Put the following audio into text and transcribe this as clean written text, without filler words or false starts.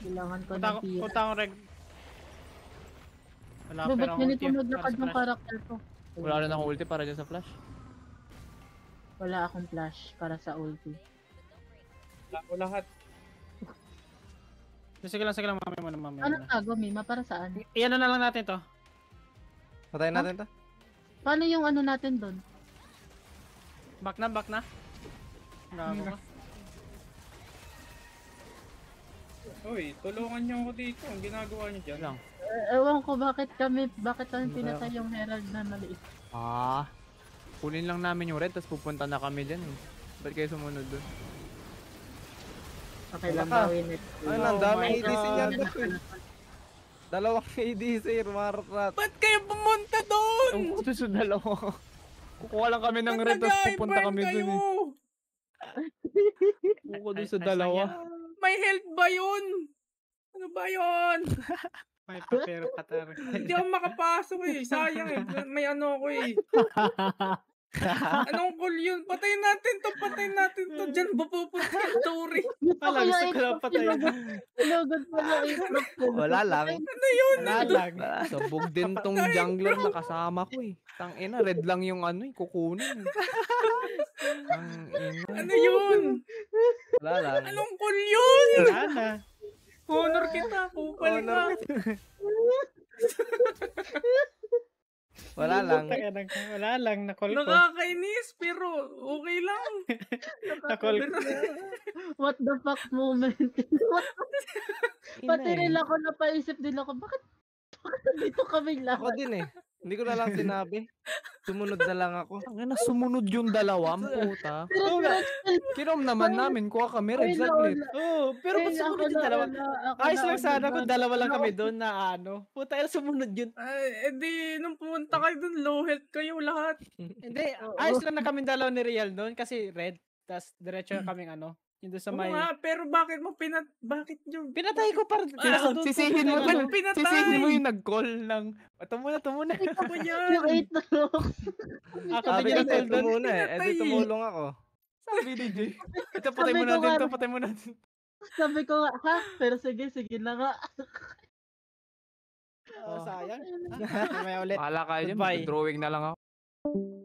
Kailangan ko Punta ng ko, tira. punta akong reg. Wala Ba't pero akong ganito ulti para naglakad sa ng flash. karakter ko? Wala rin akong ulti para dyan sa flash. Wala akong flash para sa ulti. Wala ko lahat. Sige lang, mamaya muna. Anong tago, Mima? Para saan? Iyan na lang natin to. Patayin natin to. Paano yung ano natin doon? Back na. Gago ka. Uy, tulungan niyo ako dito. Ang ginagawa niyo dyan. Lang. Ewan ko bakit kami pinatay yung Herald na maliit. Kunin lang namin yung red, tapos pupunta na kami dyan eh. Ba't kayo sumunod dun? Okay lang Baka. gawin it. Ay, ang daming my ADC God. niyan. Dalawang ADC, Marrat. Ba't kayo pumunta doon? Ang gusto sa dalawa. Kukuha lang kami ng red, tapos pupunta kami dun eh. Kukuha dun sa dalawa. May health ba yun? Ano ba yun? May papero patar. Hindi ako makapasok eh. Sayang eh. May ano ako eh. Anong call yun? Patayin natin to. Diyan ba pupunta yung Tori? Wala, gusto ko lang patayin. Lugod pala yung Wala lang. Wala lang. Sabog din tong jungler na kasama ko eh. Tangina, red lang yung ano eh, kukunin. Tangina. Ano yun? Wala lang. Anong call yun? Wala na. Honor kita. Kupal ka. Wala lang. Wala lang, nakol ko. Nakakainis pero okay lang. Nakol ko. What the fuck moment? Pati rin ako napaisip din ako, bakit dito kami Ako lahat? din eh. Hindi ko na lang sinabi. Sumunod na lang ako. Tangina, sumunod yung dalawa, ang puta. Pero Kinom naman namin, kuha kami red saglit. Oo, pero ba't sumunod yung dalawa? Ayos lang sana kung dalawa lang kami doon na ano. Puta, sumunod yun. Ay, edi nung pumunta kayo dun, low health kayo lahat. Hindi, ayos lang na kami dalawa ni Real doon kasi red. Tapos diretso na kaming ano. Yung doon sa Oo may... nga, pero bakit yung... Pinatay ko para... Sisihin mo Ba't dun. pinatay? Sisihin mo yung nag-call ng... Ito muna. Ako yan. Yung 8 na lang. Ako Sabi din ko yung ito doon. muna eh. Edi Pinatay. tumulong ako. Sabi ni Jay. Ito, patay mo Sabi ko natin nga- to, patay mo natin. Sabi ko nga, ha? Pero sige na nga. Sayang. May ulit. Bahala kayo dyan, Goodbye. drawing na lang ako.